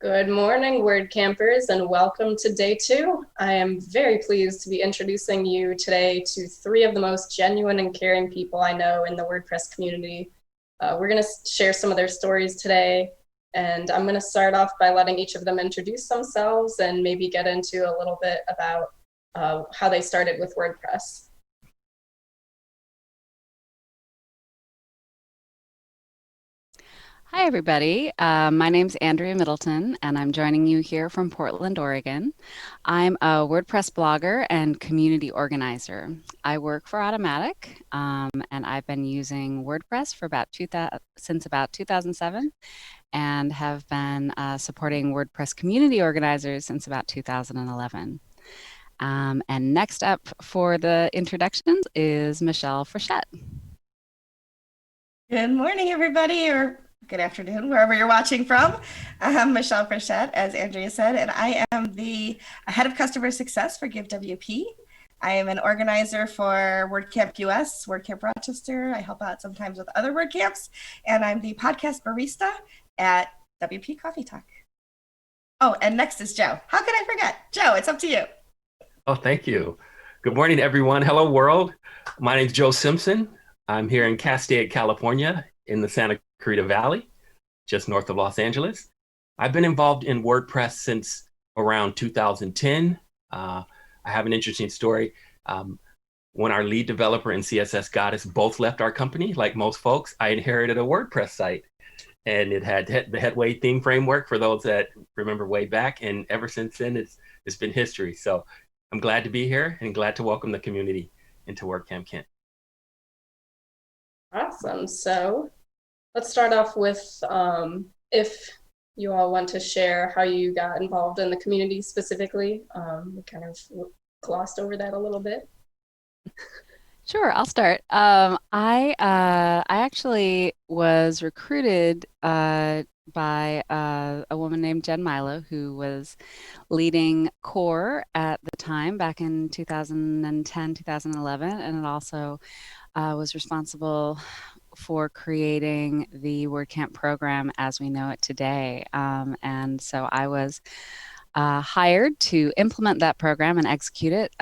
Good morning, word campers, and welcome to day 2. I am very pleased to be introducing you today to 3 of the most genuine and caring people I know in the WordPress community. We're going to share some of their stories today, and I'm going to start off by letting each of them introduce themselves and maybe get into a little bit about how they started with WordPress. Hi, everybody. My name's Andrea Middleton, and I'm joining you here from Portland, Oregon. I'm a WordPress blogger and community organizer. I work for Automatic, and I've been using WordPress for since about 2007, and have been supporting WordPress community organizers since about 2011. And next up for the introductions is Michelle Frechette. Good morning, everybody, or good afternoon, wherever you're watching from. I'm Michelle Frechette, as Andrea said, and I am the head of customer success for GiveWP. I am an organizer for WordCamp US, WordCamp Rochester. I help out sometimes with other WordCamps, and I'm the podcast barista at WP Coffee Talk. Oh, and next is Joe. How could I forget? Joe, it's up to you. Oh, thank you. Good morning, everyone. Hello, world. My name is Joe Simpson. I'm here in Castaic, California, in the Santa Clarita Valley, just north of Los Angeles. I've been involved in WordPress since around 2010. I have an interesting story. When our lead developer and CSS goddess both left our company, like most folks, I inherited a WordPress site. And it had the Headway theme framework for those that remember way back. And ever since then, it's been history. So I'm glad to be here and glad to welcome the community into WordCamp Kent. Awesome. So let's start off with if you all want to share how you got involved in the community specifically. We kind of glossed over that a little bit. Sure, I'll start. I actually was recruited by a woman named Jen Milo, who was leading Core at the time back in 2010, 2011, and it also was responsible for creating the WordCamp program as we know it today. And so I was hired to implement that program and execute it.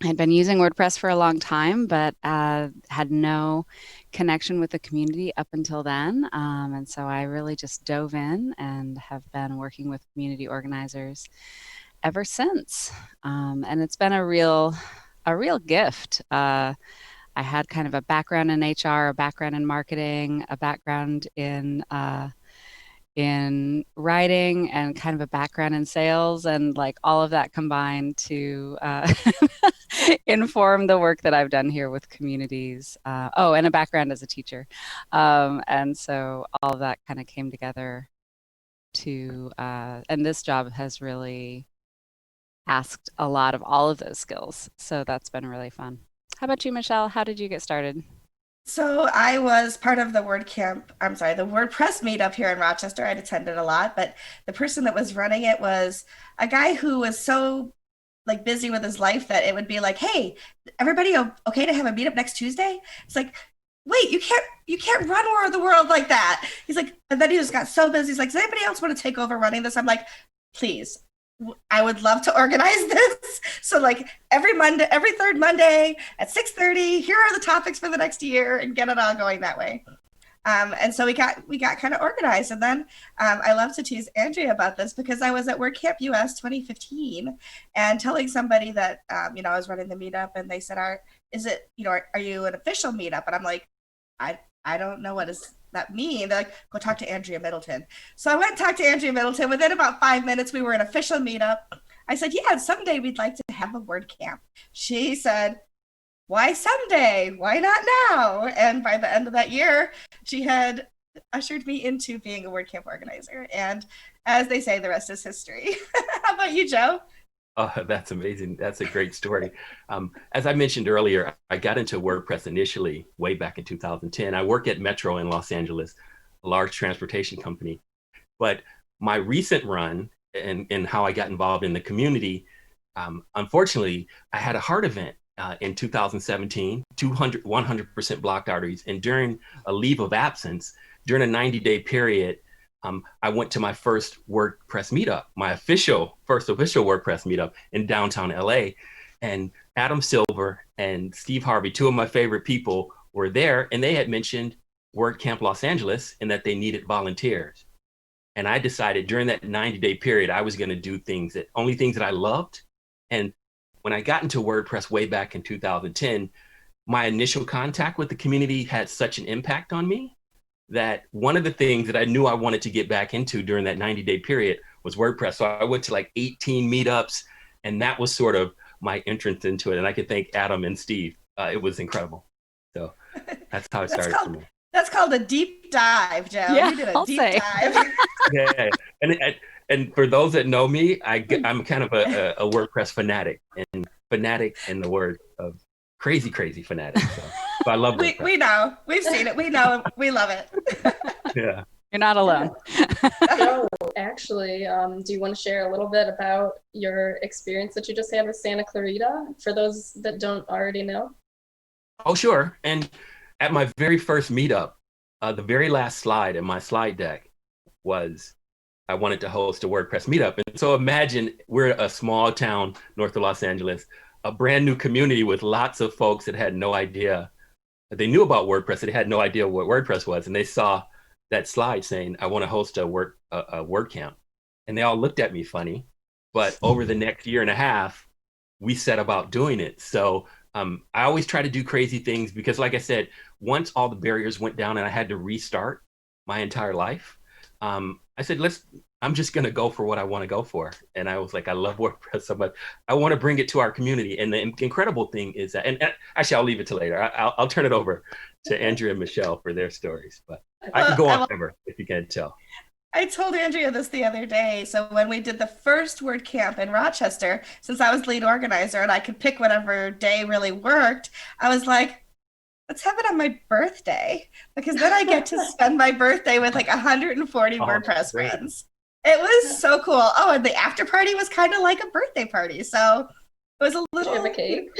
I'd been using WordPress for a long time, but had no connection with the community up until then. And so I really just dove in and have been working with community organizers ever since. And it's been a real gift. I had kind of a background in HR, a background in marketing, a background in writing, and kind of a background in sales, and like all of that combined to inform the work that I've done here with communities. And a background as a teacher. And so all of that kind of came together and this job has really asked a lot of all of those skills. So that's been really fun. How about you, Michelle? How did you get started? So I was part of the the WordPress meetup here in Rochester. I'd attended a lot, but the person that was running it was a guy who was so busy with his life that it would be like, hey, everybody okay to have a meetup next Tuesday? It's like, wait, you can't run War of the World like that. He's like, and then he just got so busy. He's like, does anybody else want to take over running this? I'm like, please, I would love to organize this. So like every third Monday at 6:30, here are the topics for the next year, and get it all going that way. And so we got kind of organized. And then I love to tease Andrea about this because I was at WordCamp US 2015 and telling somebody that, I was running the meetup, and they said, are you an official meetup? And I'm like, I don't know what does that mean. They're like, go talk to Andrea Middleton. So I went and talked to Andrea Middleton. Within about 5 minutes, we were an official meetup. I said, yeah, someday we'd like to have a WordCamp. She said, why someday? Why not now? And by the end of that year, she had ushered me into being a WordCamp organizer. And as they say, the rest is history. How about you, Joe? Oh, that's amazing. That's a great story. As I mentioned earlier, I got into WordPress initially way back in 2010. I work at Metro in Los Angeles, a large transportation company. But my recent run and how I got involved in the community, unfortunately, I had a heart event in 2017, 100% blocked arteries. And during a leave of absence, during a 90-day period, I went to my first WordPress meetup, my first official WordPress meetup in downtown LA. And Adam Silver and Steve Harvey, two of my favorite people, were there, and they had mentioned WordCamp Los Angeles and that they needed volunteers. And I decided during that 90-day period, I was going to do only things that I loved. And when I got into WordPress way back in 2010, my initial contact with the community had such an impact on me that one of the things that I knew I wanted to get back into during that 90-day period was WordPress. So I went to like 18 meetups, and that was sort of my entrance into it. And I could thank Adam and Steve. It was incredible. So that's how it started for me. That's called a deep dive, Joe. Yeah, You did a I'll deep say. dive. Yeah, and for those that know me, I'm kind of a WordPress fanatic, and fanatic in the word of crazy fanatic. So I love WordPress. We know. We've seen it. We know. We love it. Yeah. You're not alone. So, actually, do you want to share a little bit about your experience that you just had with Santa Clarita for those that don't already know? Oh, sure. And at my very first meetup, the very last slide in my slide deck was I wanted to host a WordPress meetup. And so imagine we're a small town north of Los Angeles, a brand new community with lots of folks that had no idea. They knew about WordPress, but they had no idea what WordPress was. And they saw that slide saying, I want to host a WordCamp. And they all looked at me funny. But over the next year and a half, we set about doing it. So I always try to do crazy things because, like I said, once all the barriers went down and I had to restart my entire life, I said, I'm just going to go for what I want to go for. And I was like, I love WordPress so much. I want to bring it to our community. And the incredible thing is that, and actually, I'll leave it to later. I'll turn it over to Andrea and Michelle for their stories. But I can go on forever if you can't tell. I told Andrea this the other day. So when we did the first WordCamp in Rochester, since I was lead organizer and I could pick whatever day really worked, I was like, let's have it on my birthday, because then I get to spend my birthday with like 140 WordPress great. friends. It was so cool. Oh, and the after party was kind of like a birthday party. So it was a little. Did you have a cake?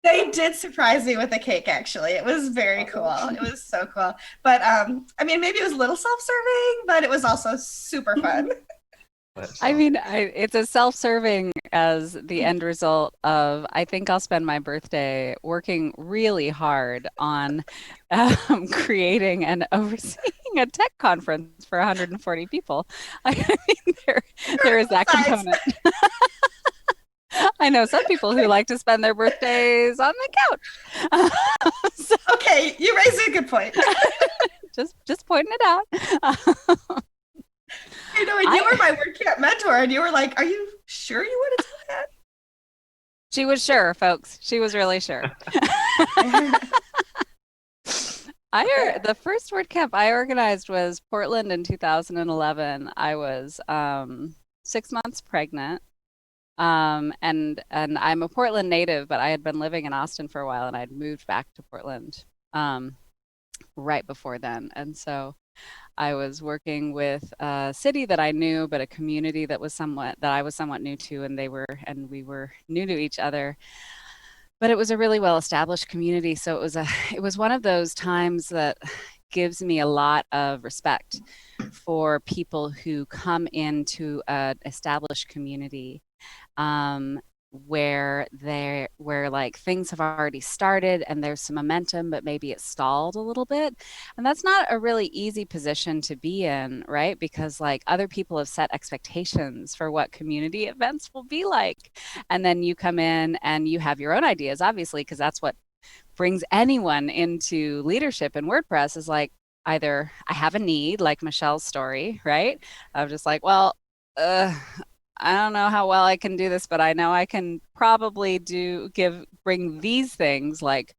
They did surprise me with a cake, actually. It was very cool. It was so cool. But I mean, maybe it was a little self-serving, but it was also super fun. I mean, it's as self-serving as the end result of, I think I'll spend my birthday working really hard on creating and overseeing a tech conference for 140 people. I mean, there is that component. I know some people who like to spend their birthdays on the couch. So, okay, you raise a good point. just pointing it out. You know, and you were my WordCamp mentor, and you were like, "Are you sure you want to do that?" She was sure, folks. She was really sure. The first WordCamp I organized was Portland in 2011. I was 6 months pregnant. And I'm a Portland native, but I had been living in Austin for a while, and I'd moved back to Portland right before then. And so I was working with a city that I knew, but a community that I was somewhat new to, and we were new to each other. But it was a really well-established community, so it was one of those times that gives me a lot of respect for people who come into an established community where like things have already started and there's some momentum, but maybe it's stalled a little bit. And that's not a really easy position to be in, right? Because like other people have set expectations for what community events will be like. And then you come in and you have your own ideas, obviously, because that's what brings anyone into leadership in WordPress is like, either I have a need, like Michelle's story, right? I'm just like, well, I don't know how well I can do this, but I know I can probably bring these things, like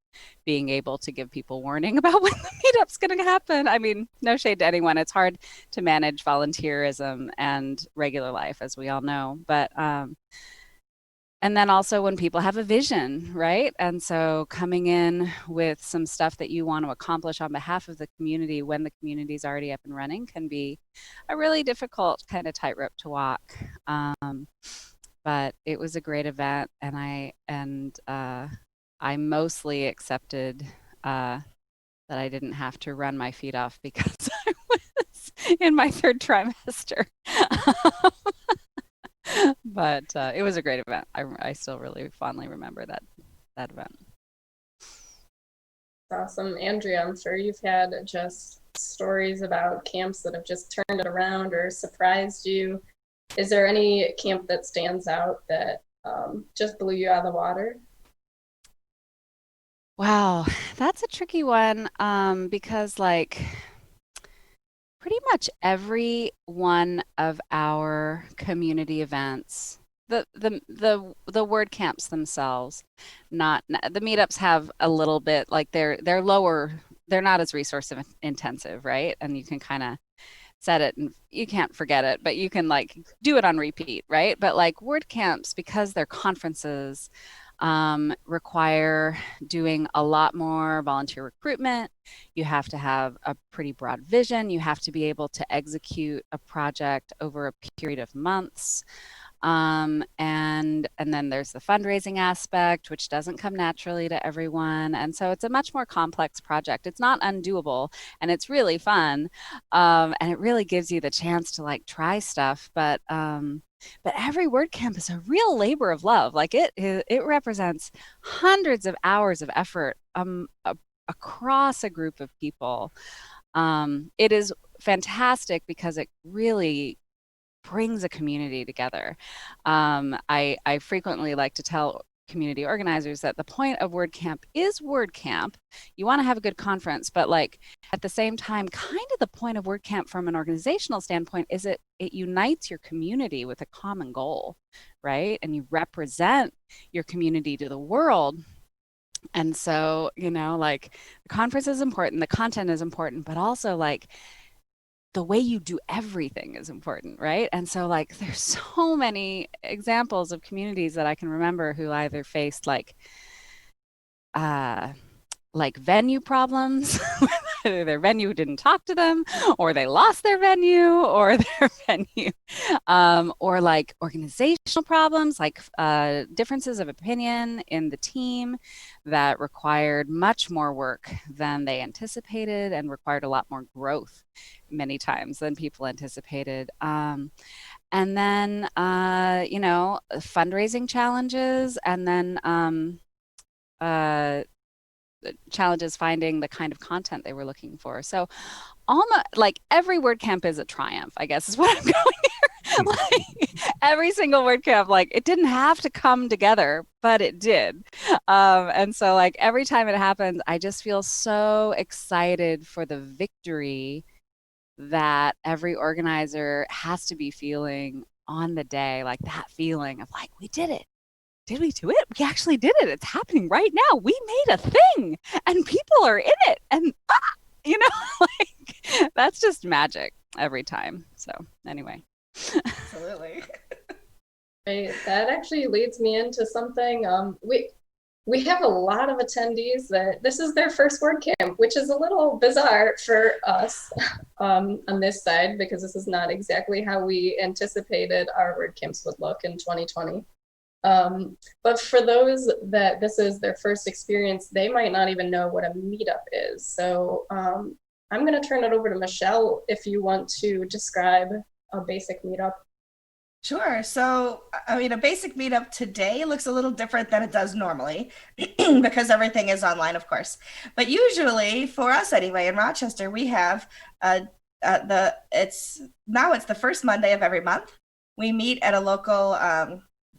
being able to give people warning about when the meetup's going to happen. I mean, no shade to anyone. It's hard to manage volunteerism and regular life, as we all know. But and then also when people have a vision, right? And so coming in with some stuff that you want to accomplish on behalf of the community when the community's already up and running can be a really difficult kind of tightrope to walk. But it was a great event, and I mostly accepted that I didn't have to run my feet off because I was in my third trimester. But it was a great event. I still really fondly remember that event. Awesome. Andrea, I'm sure you've had just stories about camps that have just turned it around or surprised you. Is there any camp that stands out that just blew you out of the water? Wow, that's a tricky one because like pretty much every one of our community events, the word camps themselves, not the meetups have a little bit like they're lower, they're not as resource intensive, right? And you can kind of set it and you can't forget it, but you can like do it on repeat, right? But like word camps, because they're conferences, require doing a lot more volunteer recruitment. You have to have a pretty broad vision. You have to be able to execute a project over a period of months. And then there's the fundraising aspect, which doesn't come naturally to everyone. And so it's a much more complex project. It's not undoable, and it's really fun. And it really gives you the chance to like try stuff. But every WordCamp is a real labor of love. Like it represents hundreds of hours of effort across a group of people. It is fantastic because it really brings a community together. I frequently like to tell community organizers that the point of WordCamp is WordCamp. You want to have a good conference, but like at the same time, kind of the point of WordCamp from an organizational standpoint is it unites your community with a common goal, right? And you represent your community to the world. And so, like the conference is important, the content is important, but also like the way you do everything is important, right? And so like there's so many examples of communities that I can remember who either faced like venue problems, either their venue didn't talk to them, or they lost their venue, or their venue, or like organizational problems, like differences of opinion in the team that required much more work than they anticipated and required a lot more growth many times than people anticipated. And then, fundraising challenges, and then challenges finding the kind of content they were looking for. So almost like every WordCamp is a triumph, I guess is what I'm going here. Like every single WordCamp, like it didn't have to come together, but it did. And so like every time it happens, I just feel so excited for the victory that every organizer has to be feeling on the day, like that feeling of like, we did it. Did we do it? We actually did it. It's happening right now. We made a thing and people are in it. And, like that's just magic every time. So, anyway. Absolutely. Right. That actually leads me into something. We have a lot of attendees that this is their first WordCamp, which is a little bizarre for us on this side because this is not exactly how we anticipated our WordCamps would look in 2020. But for those that this is their first experience, they might not even know what a meetup is. So I'm going to turn it over to Michelle if you want to describe a basic meetup. Sure. So, I mean, a basic meetup today looks a little different than it does normally because everything is online, of course. But usually, for us anyway, in Rochester, we have it's the first Monday of every month. We meet at a local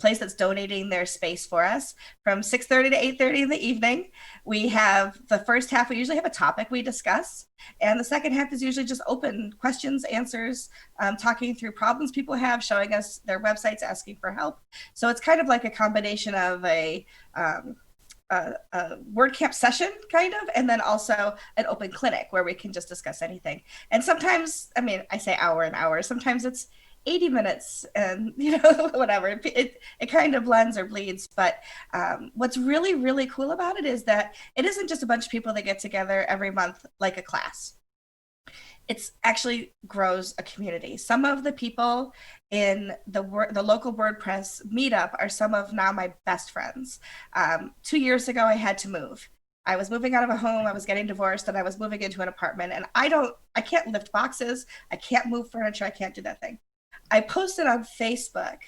place that's donating their space for us from 6:30 to 8:30 in the evening. We have the first half, we usually have a topic we discuss. And the second half is usually just open questions, answers, talking through problems people have, showing us their websites, asking for help. So it's kind of like a combination of a WordCamp session kind of, and then also an open clinic where we can just discuss anything. And sometimes, I mean, I say hour and hour, sometimes it's 80 minutes and whatever, it kind of blends or bleeds. But what's really, really cool about it is that it isn't just a bunch of people that get together every month like a class. It's actually grows a community. Some of the people in the local WordPress meetup are some of now my best friends. 2 years ago, I had to move. I was moving out of a home, I was getting divorced, and I was moving into an apartment. And I can't lift boxes, I can't move furniture, I can't do that thing. I posted on Facebook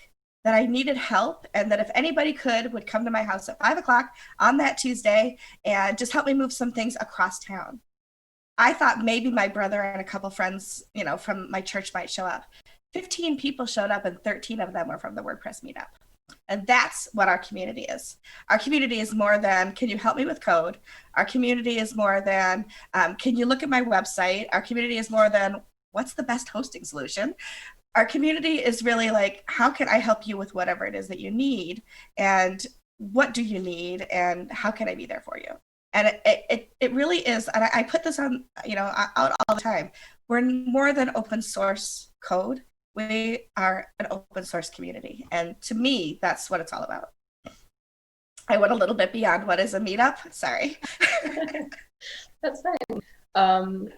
that I needed help and that if anybody would come to my house at 5 o'clock on that Tuesday and just help me move some things across town. I thought maybe my brother and a couple friends, from my church might show up. 15 people showed up and 13 of them were from the WordPress meetup. And that's what our community is. Our community is more than, can you help me with code? Our community is more than, can you look at my website? Our community is more than, what's the best hosting solution? Our community is really like, how can I help you with whatever it is that you need? And what do you need? And how can I be there for you? And it really is, and I put this on, out all the time. We're more than open source code. We are an open source community. And to me, that's what it's all about. I went a little bit beyond what is a meetup. Sorry. That's fine.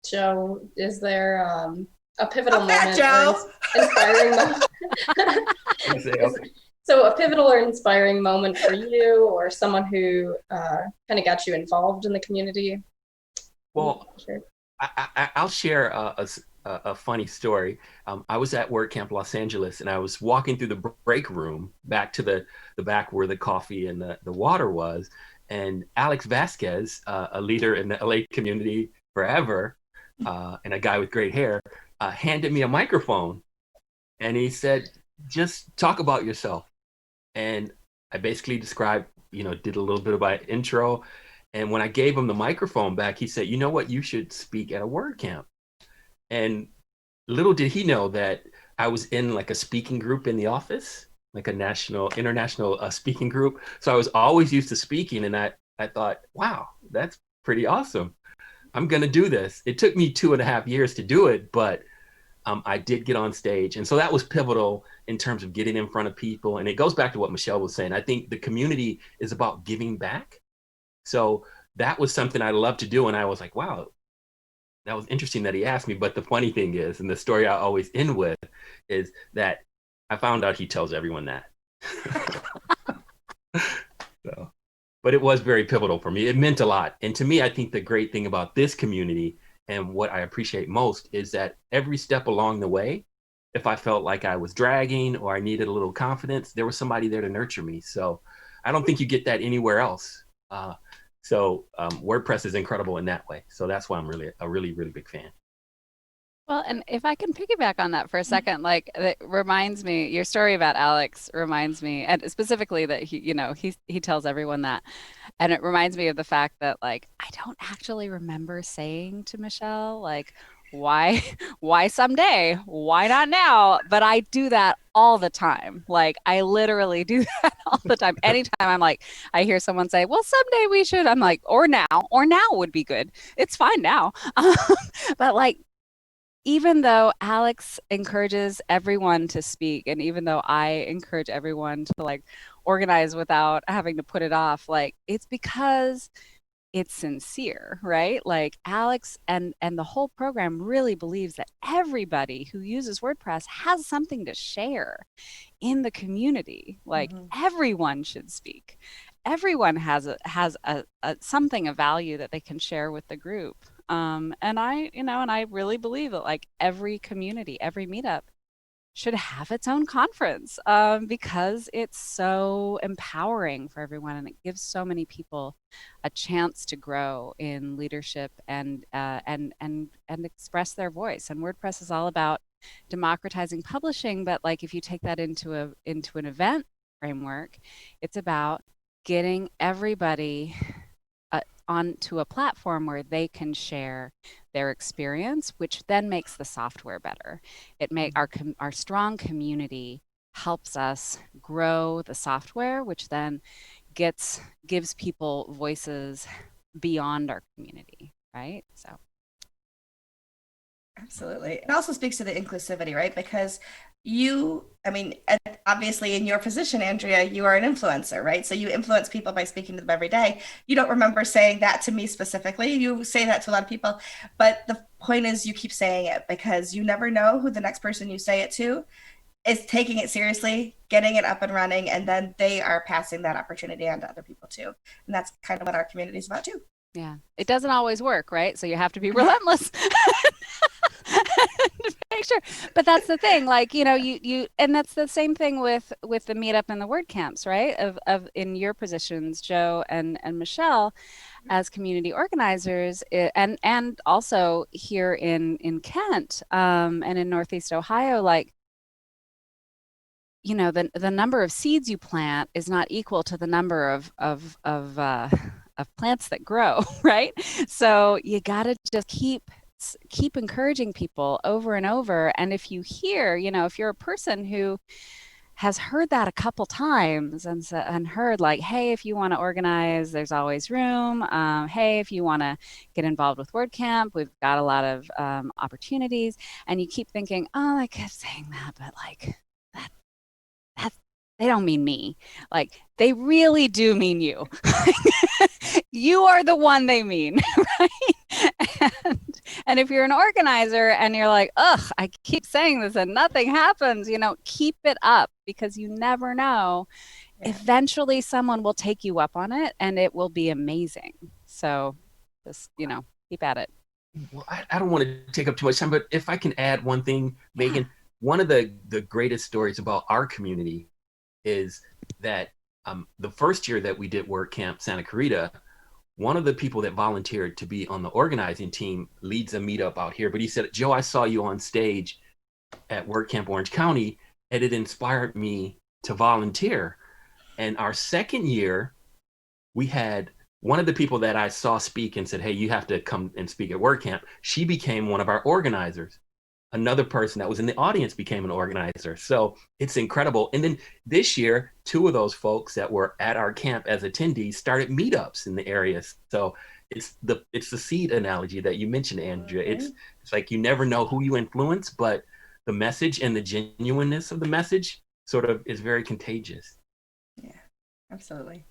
Joe, is there a pivotal moment Joe. or inspiring moment? So a pivotal or inspiring moment for you or someone who kind of got you involved in the community? Well, sure. I'll share a funny story. I was at WordCamp Los Angeles and I was walking through the break room back to the back where the coffee and the water was. And Alex Vasquez, a leader in the LA community forever, and a guy with great hair, handed me a microphone and he said, just talk about yourself. And I basically described, did a little bit of my intro. And when I gave him the microphone back, he said, you know what, you should speak at a WordCamp. And little did he know that I was in like a speaking group in the office, like a international speaking group. So I was always used to speaking. And I thought, wow, that's pretty awesome. I'm going to do this. It took me 2.5 years to do it, but I did get on stage. And so that was pivotal in terms of getting in front of people. And it goes back to what Michelle was saying. I think the community is about giving back. So that was something I loved to do. And I was like, wow, that was interesting that he asked me. But the funny thing is, and the story I always end with, is that I found out he tells everyone that. But it was very pivotal for me. It meant a lot. And to me, I think the great thing about this community and what I appreciate most is that every step along the way, if I felt like I was dragging or I needed a little confidence, there was somebody there to nurture me. So I don't think you get that anywhere else. So WordPress is incredible in that way. So that's why I'm really a really big fan. Well, and if I can piggyback on that for a second, like it reminds me, your story about Alex reminds me, and specifically that he tells everyone that. And it reminds me of the fact that like I don't actually remember saying to Michelle, like, why someday? Why not now? But I do that all the time. Like I literally do that all the time. Anytime I'm like, I hear someone say, well, someday we should, I'm like, or now would be good. It's fine now. But like, even though Alex encourages everyone to speak, and even though I encourage everyone to like organize without having to put it off, like it's because it's sincere, right? Like Alex and the whole program really believes that everybody who uses WordPress has something to share in the community. Like everyone should speak. Everyone has a something of value that they can share with the group. And I really believe that like every community, every meetup should have its own conference because it's so empowering for everyone and it gives so many people a chance to grow in leadership and express their voice. And WordPress is all about democratizing publishing, but like if you take that into an event framework, it's about getting everybody onto a platform where they can share their experience, which then makes the software better. It our strong community helps us grow the software, which then gives people voices beyond our community, right? So absolutely. It also speaks to the inclusivity, right? Because obviously in your position, Andrea, you are an influencer, right? So you influence people by speaking to them every day. You don't remember saying that to me specifically. You say that to a lot of people, but the point is you keep saying it because you never know who the next person you say it to is taking it seriously, getting it up and running, and then they are passing that opportunity on to other people too. And that's kind of what our community is about too. Yeah. It doesn't always work, right? So you have to be relentless. To make sure. But that's the thing, like, you and that's the same thing with the meetup and the WordCamps, right? Of in your positions, Joe and Michelle, as community organizers, and also here in Kent, and in Northeast Ohio, like, the number of seeds you plant is not equal to the number of plants that grow, right? So you got to just keep encouraging people over and over. And if you hear, if you're a person who has heard that a couple times and heard like, hey, if you want to organize, there's always room. Hey, if you want to get involved with WordCamp, we've got a lot of opportunities. And you keep thinking, oh, I kept saying that, but like that they don't mean me. Like, they really do mean you. You are the one they mean, right? And if you're an organizer and you're like, ugh, I keep saying this and nothing happens, keep it up, because you never know. Yeah. Eventually someone will take you up on it and it will be amazing. So just, keep at it. Well, I don't want to take up too much time, but if I can add one thing, Megan, one of the greatest stories about our community is that the first year that we did WordCamp Santa Clarita, one of the people that volunteered to be on the organizing team leads a meetup out here. But he said, Joe, I saw you on stage at WordCamp Orange County, and it inspired me to volunteer. And our second year, we had one of the people that I saw speak and said, hey, you have to come and speak at WordCamp. She became one of our organizers. Another person that was in the audience became an organizer. So it's incredible. And then this year, two of those folks that were at our camp as attendees started meetups in the area. So it's the seed analogy that you mentioned, Andrea. Okay. It's like you never know who you influence, but the message and the genuineness of the message sort of is very contagious. Yeah, absolutely.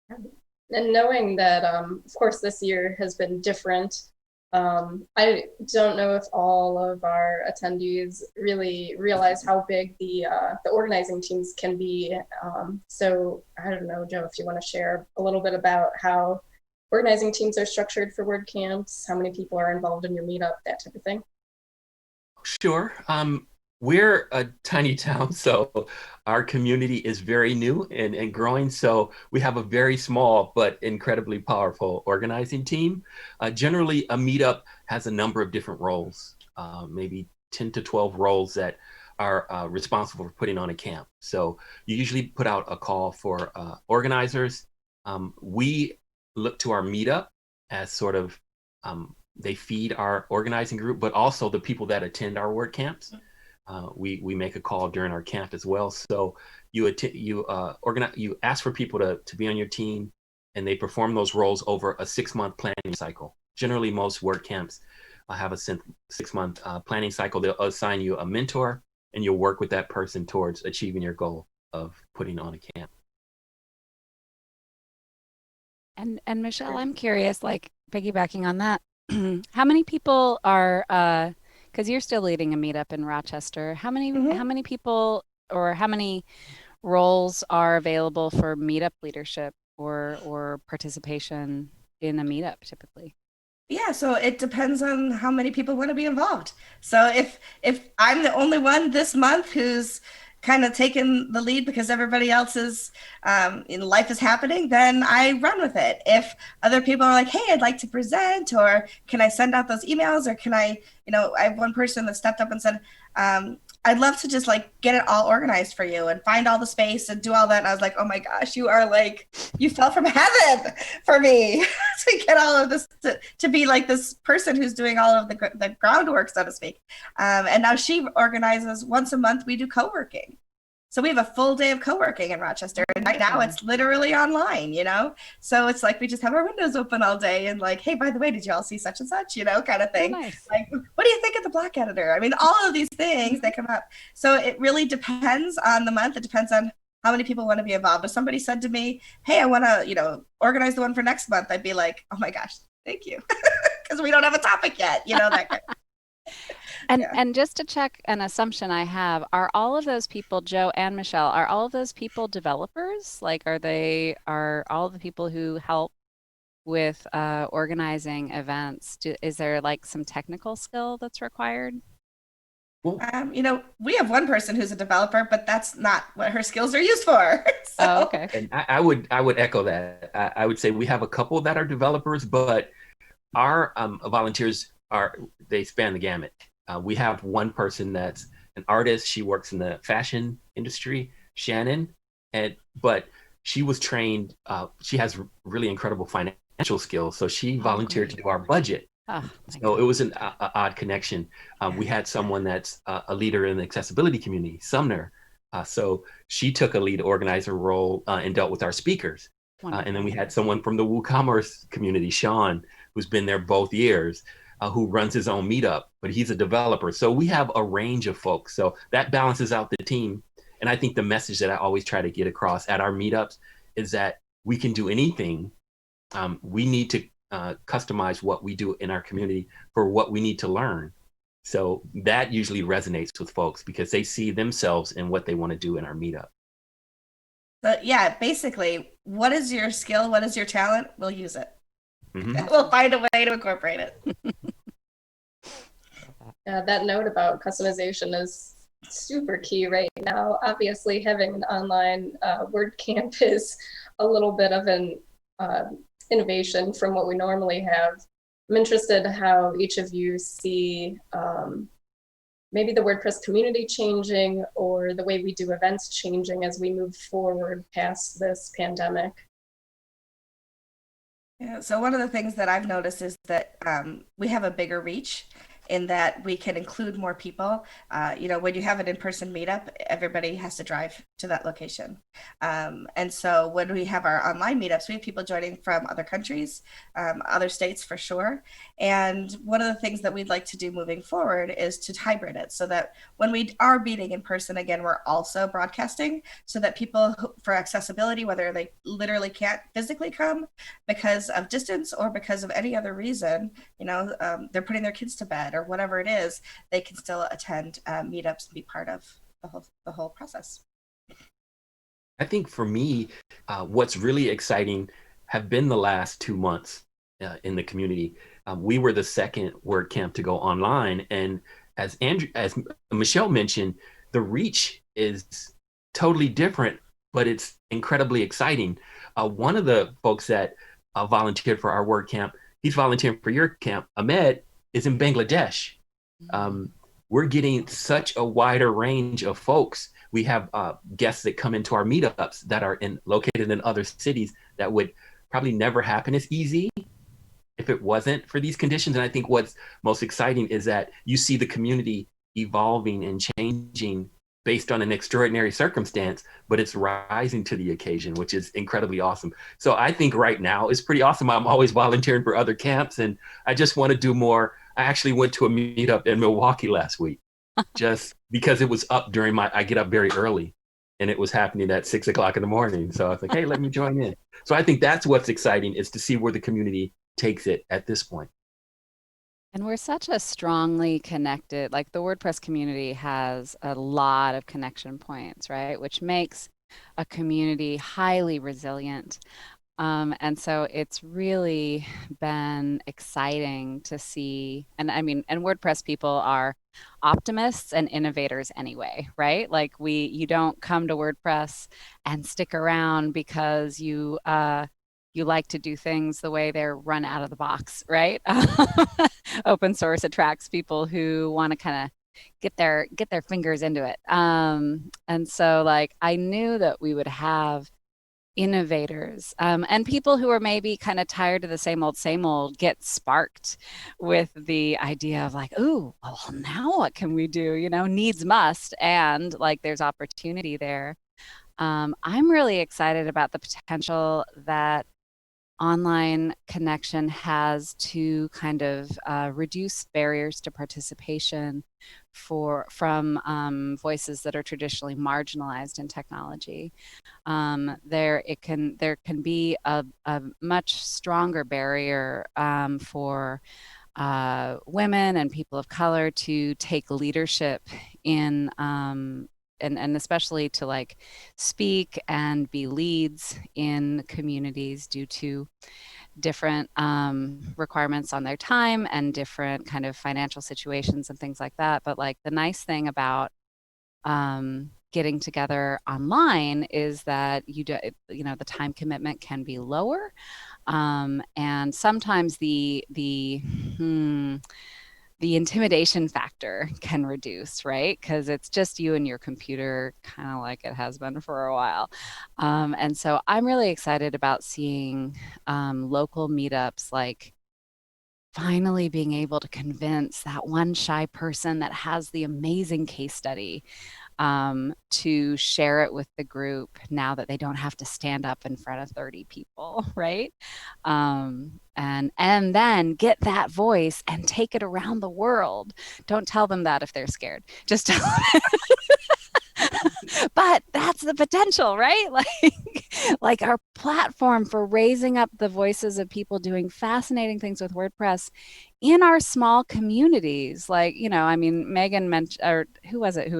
And knowing that, of course, this year has been different. I don't know if all of our attendees really realize how big the organizing teams can be. So I don't know, Joe, if you want to share a little bit about how organizing teams are structured for WordCamps, how many people are involved in your meetup, that type of thing. Sure. We're a tiny town, so our community is very new and growing. So we have a very small but incredibly powerful organizing team. Generally, a meetup has a number of different roles, maybe 10 to 12 roles that are responsible for putting on a camp. So you usually put out a call for organizers. We look to our meetup as sort of, they feed our organizing group, but also the people that attend our WordCamps. We make a call during our camp as well. So you ask for people to be on your team, and they perform those roles over a 6-month planning cycle. Generally, most WordCamps have a 6-month planning cycle. They'll assign you a mentor, and you'll work with that person towards achieving your goal of putting on a camp. And Michelle, I'm curious, like piggybacking on that, how many people are because you're still leading a meetup in Rochester. How many people or how many roles are available for meetup leadership or participation in a meetup typically? Yeah, so it depends on how many people want to be involved. So if I'm the only one this month who's kind of taken the lead because everybody else's in life is happening, then I run with it. If other people are like, hey, I'd like to present, or can I send out those emails, or can I have one person that stepped up and said, I'd love to just like get it all organized for you and find all the space and do all that. And I was like, oh my gosh, you are like, you fell from heaven for me to get all of this, to be like this person who's doing all of the groundwork, so to speak. And now she organizes once a month, we do co-working. So we have a full day of co-working in Rochester, and right now it's literally online, So it's like we just have our windows open all day and like, hey, by the way, did you all see such and such, kind of thing. Oh, nice. Like, what do you think of the block editor? I mean, all of these things that come up. So it really depends on the month. It depends on how many people want to be involved. If somebody said to me, hey, I want to, organize the one for next month, I'd be like, oh my gosh, thank you. Because we don't have a topic yet, that kind of. And just to check an assumption I have, are all of those people, Joe and Michelle, are all of those people developers? Like, are all the people who help with organizing events? Is there like some technical skill that's required? Well, We have one person who's a developer, but that's not what her skills are used for. Oh, So, okay. and I would echo that. I would say we have a couple that are developers, but our volunteers they span the gamut. We have one person that's an artist. She works in the fashion industry, Shannon, but she was trained. She has really incredible financial skills, so she volunteered to great. do our budget. Oh, So it was an odd connection. We had someone that's a leader in the accessibility community, Sumner. So she took a lead organizer role and dealt with our speakers. And then we had someone from the WooCommerce community, Sean, who's been there both years, who runs his own meetup, but he's a developer. So we have a range of folks. So that balances out the team. And I think the message that I always try to get across at our meetups is that we can do anything. We need to customize what we do in our community for what we need to learn. So that usually resonates with folks because they see themselves in what they want to do in our meetup. but yeah, basically, what is your skill? What is your talent? We'll use it. Mm-hmm. We'll find a way to incorporate it. That note about customization is super key right now. Obviously, having an online WordCamp is a little bit of an innovation from what we normally have. I'm interested how each of you see maybe the WordPress community changing or the way we do events changing as we move forward past this pandemic. Yeah, so one of the things that I've noticed is that we have a bigger reach in that we can include more people. When you have an in-person meetup, everybody has to drive to that location. And so when we have our online meetups, we have people joining from other countries, other states for sure. And one of the things that we'd like to do moving forward is to hybrid it so that when we are meeting in person again, we're also broadcasting so that people for accessibility, whether they literally can't physically come because of distance or because of any other reason, they're putting their kids to bed or whatever it is, they can still attend meetups and be part of the whole process. I think for me, what's really exciting have been the last 2 months in the community. We were the second WordCamp to go online, and as Michelle mentioned, the reach is totally different, but it's incredibly exciting. One of the folks that volunteered for our WordCamp, he's volunteering for your camp, Ahmed, is in Bangladesh. We're getting such a wider range of folks. We have guests that come into our meetups that are located in other cities that would probably never happen as easy if it wasn't for these conditions. And I think what's most exciting is that you see the community evolving and changing based on an extraordinary circumstance, but it's rising to the occasion, which is incredibly awesome. So I think right now is pretty awesome. I'm always volunteering for other camps, and I just want to do more. I actually went to a meetup in Milwaukee last week, just because it was up I get up very early, and it was happening at 6 o'clock in the morning. So I was like, hey, let me join in. So I think that's what's exciting, is to see where the community takes it at this point. And we're such a strongly connected, like the WordPress community has a lot of connection points, right? Which makes a community highly resilient. And so it's really been exciting to see, and WordPress people are optimists and innovators anyway, right? Like you don't come to WordPress and stick around because you like to do things the way they're run out of the box, right? Open source attracts people who want to kind of get their fingers into it. And so like I knew that we would have innovators and people who are maybe kind of tired of the same old get sparked with the idea of like, oh, well, now what can we do? Needs must, and like there's opportunity there. I'm really excited about the potential that online connection has to kind of reduce barriers to participation from voices that are traditionally marginalized in technology. There can be a much stronger barrier for women and people of color to take leadership in and especially to like speak and be leads in communities due to different requirements on their time and different kind of financial situations and things like that. But like the nice thing about getting together online is that the time commitment can be lower, and sometimes the intimidation factor can reduce, right? Because it's just you and your computer, kind of like it has been for a while. And so I'm really excited about seeing local meetups like finally being able to convince that one shy person that has the amazing case study to share it with the group now that they don't have to stand up in front of 30 people, right? And then get that voice and take it around the world. Don't tell them that if they're scared. Just tell them. But that's the potential, right? Like our platform for raising up the voices of people doing fascinating things with WordPress in our small communities. Like, I mean, Megan mentioned, or who was it?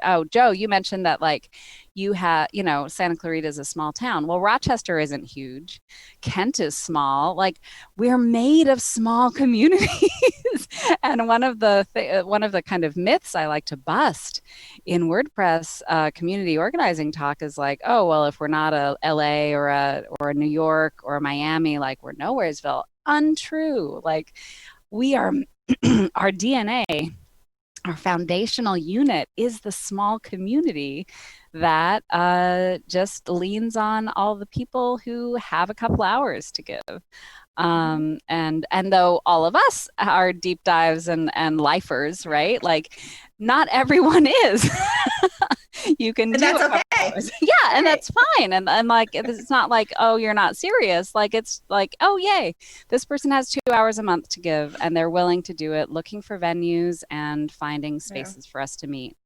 Oh, Joe, you mentioned that like you have, Santa Clarita is a small town. Well, Rochester isn't huge. Kent is small. Like we're made of small communities. And one of the kind of myths I like to bust in WordPress community organizing talk is like, oh, well, if we're not a LA or a New York or a Miami, like we're Nowheresville. Untrue. Like we are our DNA, our foundational unit is the small community that just leans on all the people who have a couple hours to give. And though all of us are deep dives and lifers, right? Like not everyone is. You can do that's it. Okay. Yeah, and that's fine. And like it's not like, oh, you're not serious. Like it's like, oh yay, this person has 2 hours a month to give and they're willing to do it, looking for venues and finding spaces for us to meet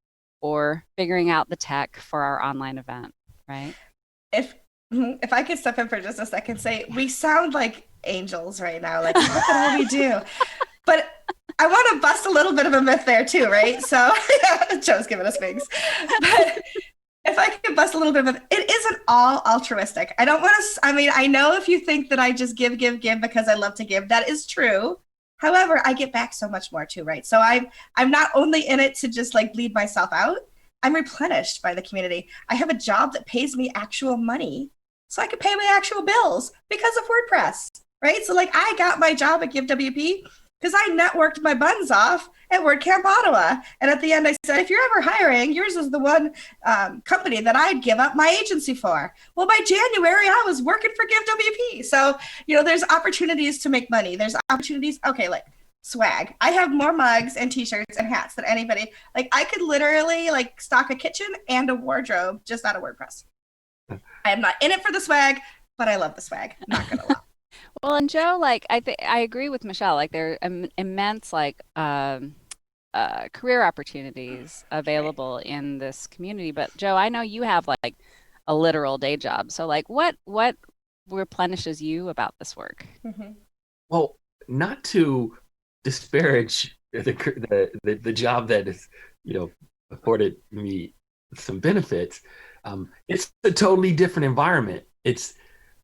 or figuring out the tech for our online event, right? If I could step in for just a second, say we sound like angels right now. Like, look at all we do. But I want to bust a little bit of a myth there too, right? So Joe's giving us wings. But if I could bust a little bit of it isn't all altruistic. I don't want to, I know if you think that I just give because I love to give, that is true. However, I get back so much more too, right? So I'm not only in it to just like bleed myself out, I'm replenished by the community. I have a job that pays me actual money so I can pay my actual bills because of WordPress, right? So like I got my job at GiveWP because I networked my buns off at WordCamp Ottawa. And at the end, I said, if you're ever hiring, yours is the one company that I'd give up my agency for. Well, by January, I was working for GiveWP. So, there's opportunities to make money. There's opportunities, like swag. I have more mugs and t-shirts and hats than anybody. Like I could literally like stock a kitchen and a wardrobe just out of WordPress. I am not in it for the swag, but I love the swag. I'm not gonna lie. Well, and Joe, like I agree with Michelle. Like there are immense like career opportunities available in this community. But Joe, I know you have like a literal day job. So like, what replenishes you about this work? Mm-hmm. Well, not to disparage the job that is afforded me some benefits. It's a totally different environment.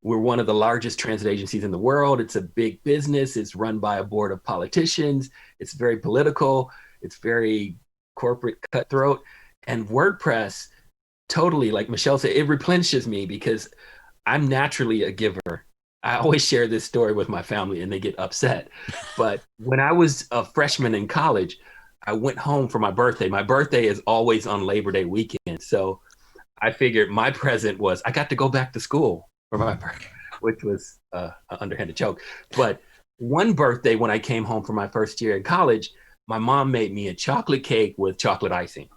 We're one of the largest transit agencies in the world. It's a big business. It's run by a board of politicians. It's very political. It's very corporate cutthroat. And WordPress, totally, like Michelle said, it replenishes me because I'm naturally a giver. I always share this story with my family and they get upset. But when I was a freshman in college, I went home for my birthday. My birthday is always on Labor Day weekend. So I figured my present was I got to go back to school for my birthday, which was an underhanded joke. But one birthday when I came home for my first year in college, my mom made me a chocolate cake with chocolate icing.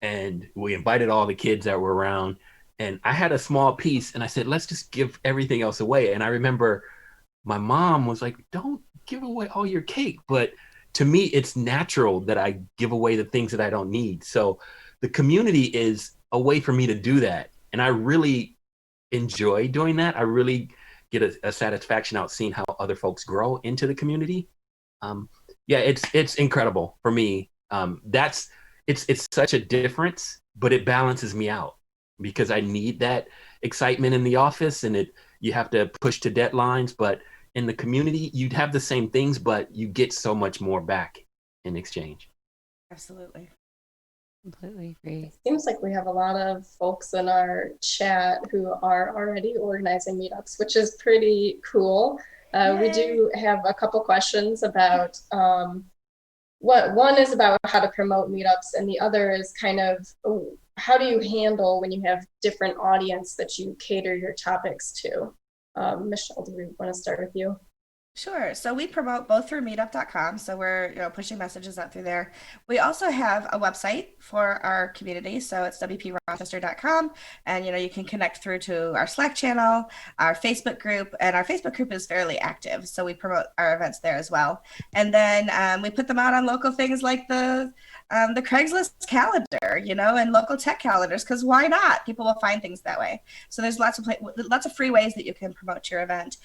And we invited all the kids that were around. And I had a small piece and I said, let's just give everything else away. And I remember my mom was like, don't give away all your cake. But to me, it's natural that I give away the things that I don't need. So the community is a way for me to do that. And I really enjoy doing that. I really get a satisfaction out seeing how other folks grow into the community. Yeah, it's incredible for me. It's such a difference, but it balances me out because I need that excitement in the office, and you have to push to deadlines. But in the community, you'd have the same things, but you get so much more back in exchange. Absolutely. Completely agree. It seems like we have a lot of folks in our chat who are already organizing meetups, which is pretty cool. We do have a couple questions about what one is about how to promote meetups, and the other is kind of how do you handle when you have different audience that you cater your topics to? Michelle, do we want to start with you? Sure. So we promote both through meetup.com. So we're, pushing messages out through there. We also have a website for our community. So it's wprochester.com. And, you can connect through to our Slack channel, our Facebook group, and our Facebook group is fairly active. So we promote our events there as well. And then we put them out on local things like the Craigslist calendar, and local tech calendars, because why not? People will find things that way. So there's lots of free ways that you can promote your event.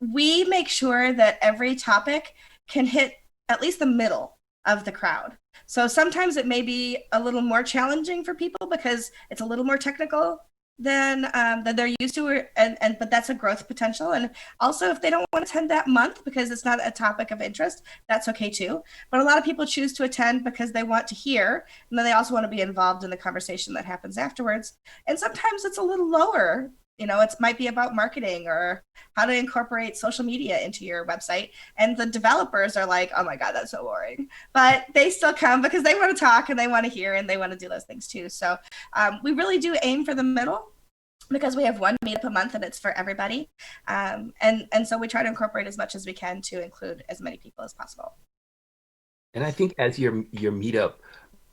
We make sure that every topic can hit at least the middle of the crowd. So sometimes it may be a little more challenging for people because it's a little more technical than they're used to, but that's a growth potential. And also, if they don't want to attend that month because it's not a topic of interest, that's okay too. But a lot of people choose to attend because they want to hear, and then they also want to be involved in the conversation that happens afterwards. And sometimes it's a little lower. It might be about marketing or how to incorporate social media into your website. And the developers are like, oh my God, that's so boring. But they still come because they want to talk and they want to hear and they want to do those things too. So we really do aim for the middle because we have one meetup a month and it's for everybody. And so we try to incorporate as much as we can to include as many people as possible. And I think as your meetup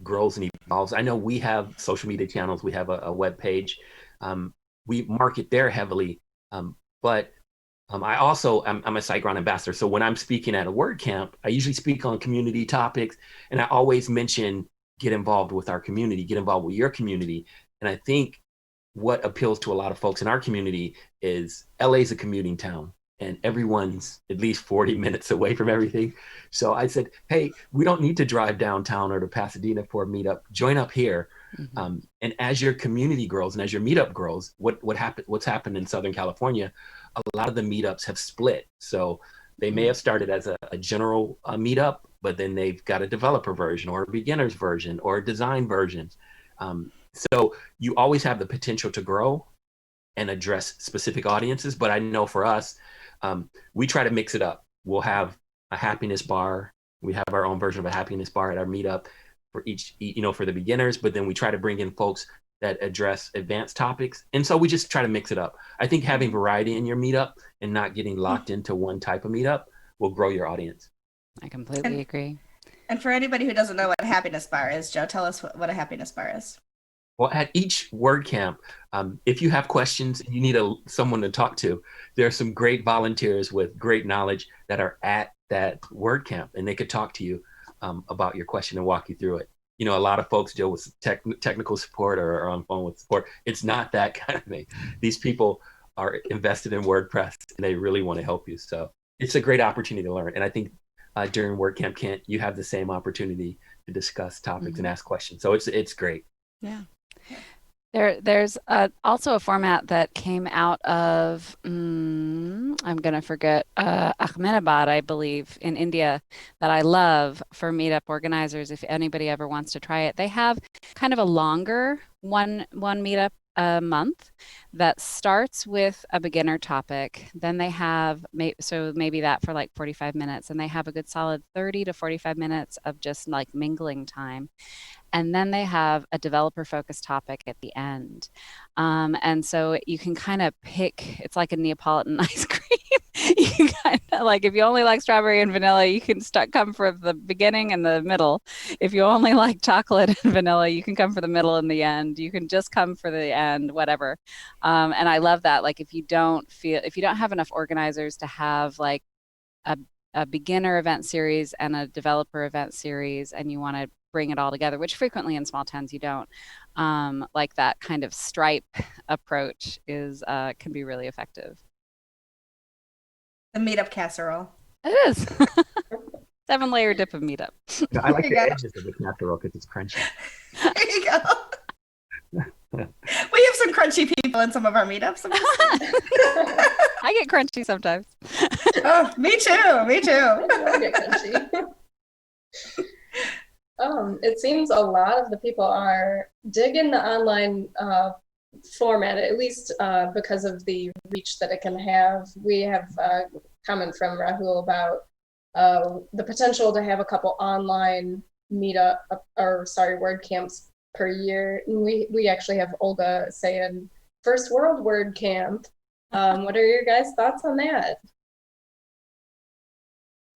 grows and evolves, I know we have social media channels, we have a web page. We market there heavily, but I'm a SiteGround ambassador. So when I'm speaking at a WordCamp, I usually speak on community topics, and I always mention get involved with our community, get involved with your community. And I think what appeals to a lot of folks in our community is LA's a commuting town, and everyone's at least 40 minutes away from everything. So I said, hey, we don't need to drive downtown or to Pasadena for a meetup. Join up here. Mm-hmm. And as your community grows and as your meetup grows, what's happened in Southern California, a lot of the meetups have split. So they may have started as a general meetup, but then they've got a developer version or a beginner's version or a design version. So you always have the potential to grow and address specific audiences. But I know for us, we try to mix it up. We'll have a happiness bar. We have our own version of a happiness bar at our meetup for each, for the beginners, but then we try to bring in folks that address advanced topics. And so we just try to mix it up. I think having variety in your meetup and not getting locked into one type of meetup will grow your audience. I completely agree. And for anybody who doesn't know what a happiness bar is, Joe, tell us what a happiness bar is. Well, at each WordCamp, if you have questions and you need someone to talk to, there are some great volunteers with great knowledge that are at that WordCamp, and they could talk to you about your question and walk you through it. A lot of folks deal with technical support or are on phone with support. It's not that kind of thing. These people are invested in WordPress and they really want to help you. So it's a great opportunity to learn. And I think during WordCamp Kent, you have the same opportunity to discuss topics and ask questions. So it's great. Yeah. There's also a format that came out of, I'm going to forget, Ahmedabad, I believe, in India, that I love for meetup organizers. If anybody ever wants to try it, they have kind of a longer one meetup a month that starts with a beginner topic. Then they have, so maybe that for like 45 minutes, and they have a good solid 30 to 45 minutes of just like mingling time. And then they have a developer focused topic at the end. And so you can kind of pick, it's like a Neapolitan ice cream. You can kind of like, if you only like strawberry and vanilla, you can come for the beginning and the middle. If you only like chocolate and vanilla, you can come for the middle and the end. You can just come for the end, whatever. And I love that. Like if you don't have enough organizers to have like a beginner event series and a developer event series, and you want to bring it all together, which frequently in small towns you don't, like that kind of stripe approach can be really effective. The meetup casserole. It is. 7-layer dip of meetup. No, I like the There you go. edges of the casserole because it's crunchy. There you go. We have some crunchy people in some of our meetups. I get crunchy sometimes. Oh, me too. Me too. I'll get crunchy. It seems a lot of the people are digging the online format, at least because of the reach that it can have. We have a comment from Rahul about the potential to have a couple online WordCamps per year. And we actually have Olga saying first world WordCamp. What are your guys' thoughts on that?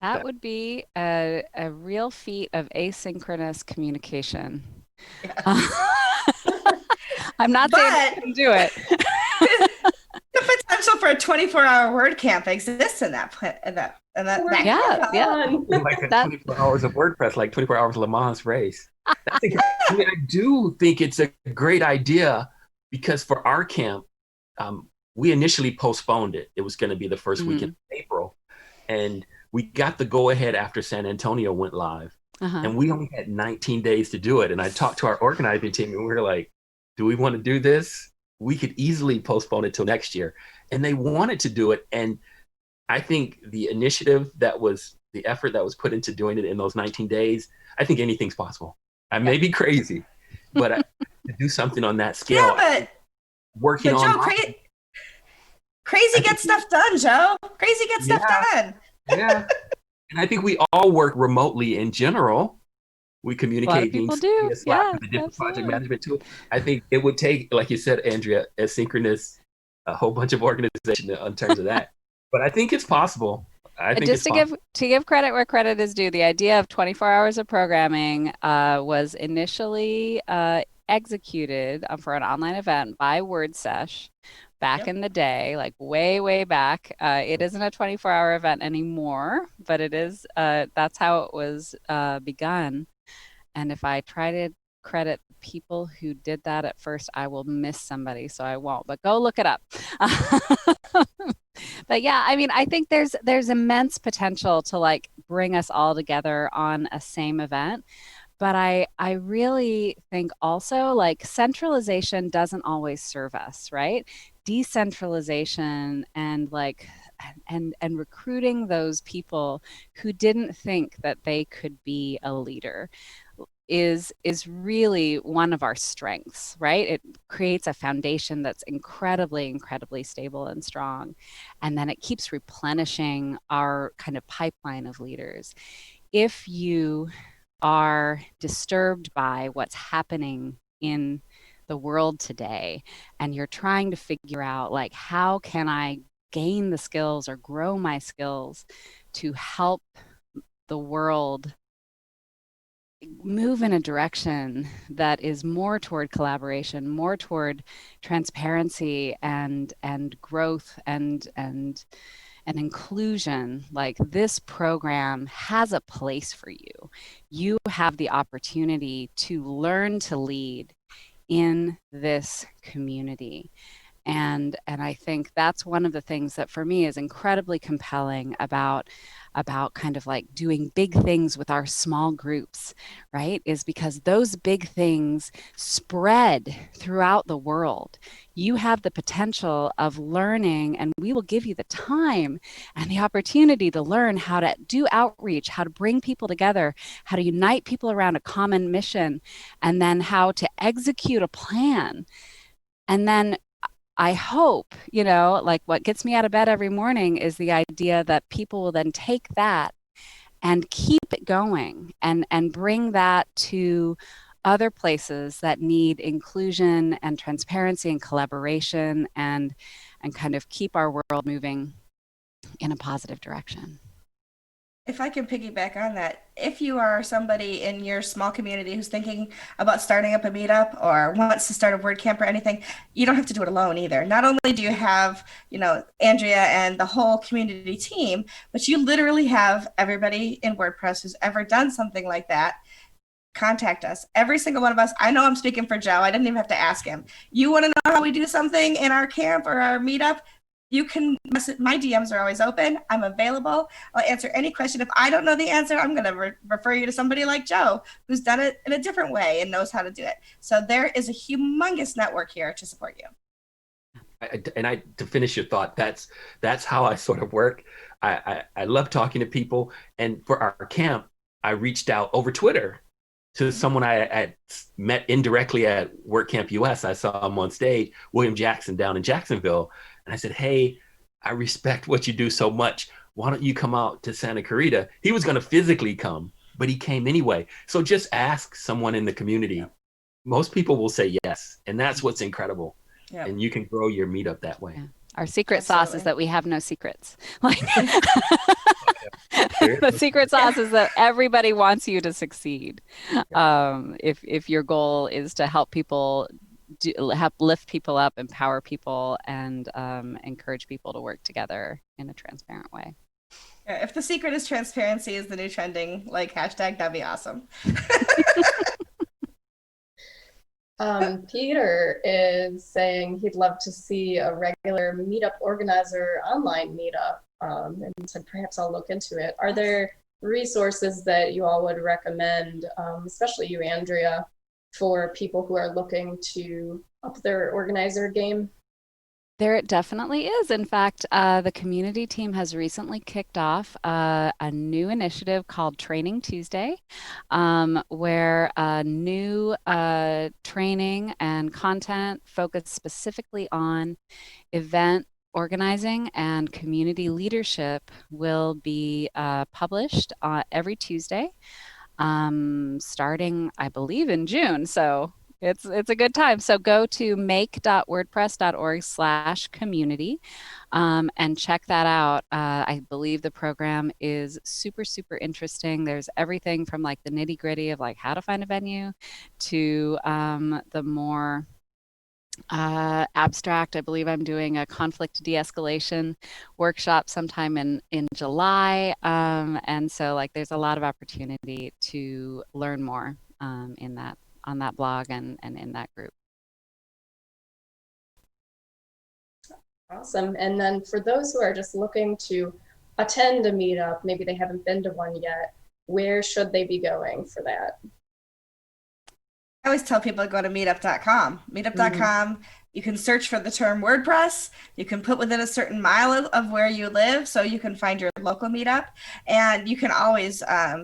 That would be a real feat of asynchronous communication. Yeah. I'm not saying I can do it. The potential for a 24-hour WordCamp exists in that. Yeah. Like 24 hours of WordPress, like 24 hours Le Mans race. I do think it's a great idea because for our camp, we initially postponed it. It was going to be the first weekend of April. And we got the go-ahead after San Antonio went live. And we only had 19 days to do it. And I talked to our organizing team and we were like, do we want to do this? We could easily postpone it till next year. And they wanted to do it. And I think the initiative the effort that was put into doing it in those 19 days, I think anything's possible. I may be crazy, but to do something on that scale, working on Joe, crazy gets stuff done, Joe. Crazy gets stuff done. Yeah. And I think we all work remotely in general. We communicate people do. Slack with the different project management tool. I think it would take, like you said, Andrea, asynchronous, a whole bunch of organization in terms of that. But I think it's possible. To give credit where credit is due, the idea of 24 hours of programming was initially executed for an online event by WordSesh back in the day, like way back. It isn't a 24-hour event anymore, but it is. That's how it was begun. And if I try to credit people who did that at first, I will miss somebody, so I won't. But go look it up. But yeah, I mean, I think there's immense potential to like bring us all together on a same event. But I really think also like centralization doesn't always serve us, right? Decentralization and like and recruiting those people who didn't think that they could be a leader is really one of our strengths, right? It creates a foundation that's incredibly stable and strong. And then it keeps replenishing our kind of pipeline of leaders. If you are disturbed by what's happening in the world today and you're trying to figure out like how can I gain the skills or grow my skills to help the world move in a direction that is more toward collaboration, more toward transparency and growth and inclusion, like this program has a place for you. You have the opportunity to learn to lead in this community. And I think that's one of the things that for me is incredibly compelling about kind of like doing big things with our small groups, right? Is because those big things spread throughout the world. You have the potential of learning, and we will give you the time and the opportunity to learn how to do outreach, how to bring people together, how to unite people around a common mission, and then how to execute a plan. And then I hope, like what gets me out of bed every morning is the idea that people will then take that and keep it going and bring that to other places that need inclusion and transparency and collaboration and kind of keep our world moving in a positive direction. If I can piggyback on that, if you are somebody in your small community who's thinking about starting up a meetup or wants to start a WordCamp or anything, you don't have to do it alone either. Not only do you have, Andrea and the whole community team, but you literally have everybody in WordPress who's ever done something like that. Contact us. Every single one of us. I know I'm speaking for Joe. I didn't even have to ask him. You want to know how we do something in our camp or our meetup? You can message, my DMs are always open. I'm available. I'll answer any question. If I don't know the answer, I'm going to refer you to somebody like Joe, who's done it in a different way and knows how to do it. So there is a humongous network here to support you. To finish your thought, that's how I sort of work. I love talking to people, and for our camp, I reached out over Twitter to someone I met indirectly at WordCamp US. I saw him on stage, William Jackson, down in Jacksonville, and I said, "Hey, I respect what you do so much. Why don't you come out to Santa Clarita?" He was going to physically come, but he came anyway. So just ask someone in the community. Yeah. Most people will say yes, and that's what's incredible. Yep. And you can grow your meetup that way. Yeah. Our secret sauce is that we have no secrets. Like the secret sauce is that everybody wants you to succeed. If your goal is to help people, lift people up, empower people, and encourage people to work together in a transparent way. Yeah, if the secret is transparency is the new trending hashtag, that'd be awesome. Peter is saying he'd love to see a regular meetup organizer online meetup, and said perhaps I'll look into it. Are there resources that you all would recommend, especially you, Andrea, for people who are looking to up their organizer game? There definitely is. In fact, the community team has recently kicked off a new initiative called Training Tuesday, where new training and content focused specifically on event organizing and community leadership will be published every Tuesday, starting, I believe, in June. So it's a good time. So go to make.wordpress.org/community and check that out. I believe the program is super, super interesting. There's everything from like the nitty gritty of like how to find a venue to the more abstract. I believe I'm doing a conflict de-escalation workshop sometime in July. And so like there's a lot of opportunity to learn more on that blog and in that group. Awesome. And then for those who are just looking to attend a meetup, maybe they haven't been to one yet, where should they be going for that? I always tell people to go to meetup.com. Meetup.com, you can search for the term WordPress. You can put within a certain mile of where you live so you can find your local meetup. And you can always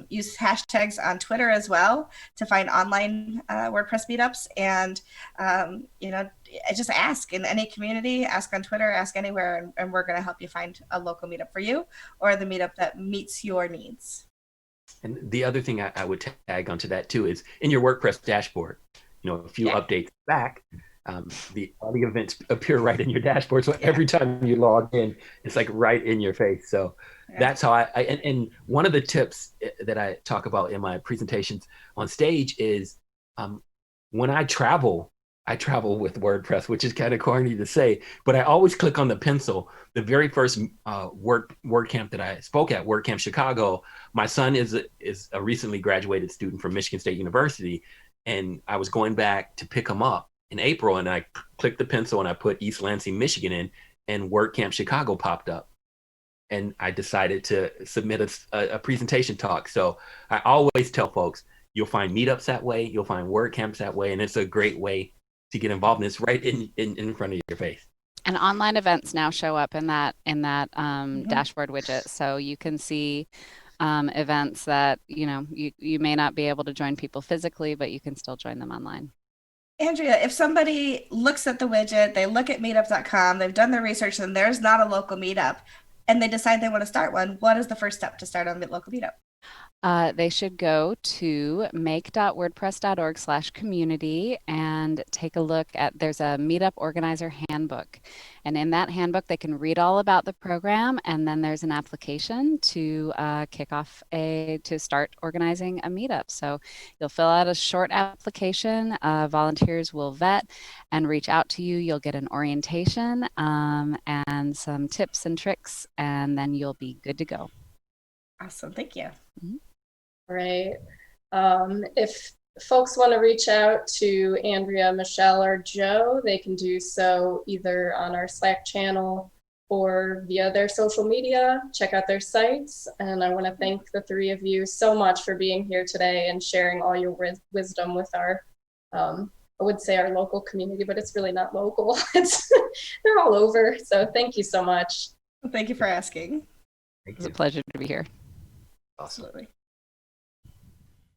use hashtags on Twitter as well to find online WordPress meetups. And, just ask in any community, ask on Twitter, ask anywhere, and we're going to help you find a local meetup for you or the meetup that meets your needs. And the other thing I would tag onto that too is in your WordPress dashboard, a few updates back, all the events appear right in your dashboard. So every time you log in, it's like right in your face. So that's how and one of the tips that I talk about in my presentations on stage is when I travel with WordPress, which is kind of corny to say, but I always click on the pencil. The very first WordCamp that I spoke at, WordCamp Chicago, my son is a recently graduated student from Michigan State University, and I was going back to pick him up in April, and I clicked the pencil and I put East Lansing, Michigan in, and WordCamp Chicago popped up. And I decided to submit a presentation talk. So I always tell folks, you'll find meetups that way, you'll find WordCamps that way, and it's a great way to get involved in this right in front of your face. And online events now show up in that dashboard widget, so you can see events that you may not be able to join people physically, but you can still join them online. Andrea, if somebody looks at the widget, they look at meetup.com, they've done their research, and there's not a local meetup, and they decide they want to start one, what is the first step to start on a local meetup? They should go to make.wordpress.org/community and take a look at, there's a meetup organizer handbook. And in that handbook, they can read all about the program. And then there's an application to to start organizing a meetup. So you'll fill out a short application. Volunteers will vet and reach out to you. You'll get an orientation and some tips and tricks, and then you'll be good to go. Awesome. Thank you. Mm-hmm. Right. If folks want to reach out to Andrea, Michelle, or Joe, they can do so either on our Slack channel or via their social media. Check out their sites. And I want to thank the three of you so much for being here today and sharing all your wisdom with our, I would say our local community, but it's really not local. They're all over. So thank you so much. Thank you for asking. It was a pleasure to be here. Awesome. Absolutely.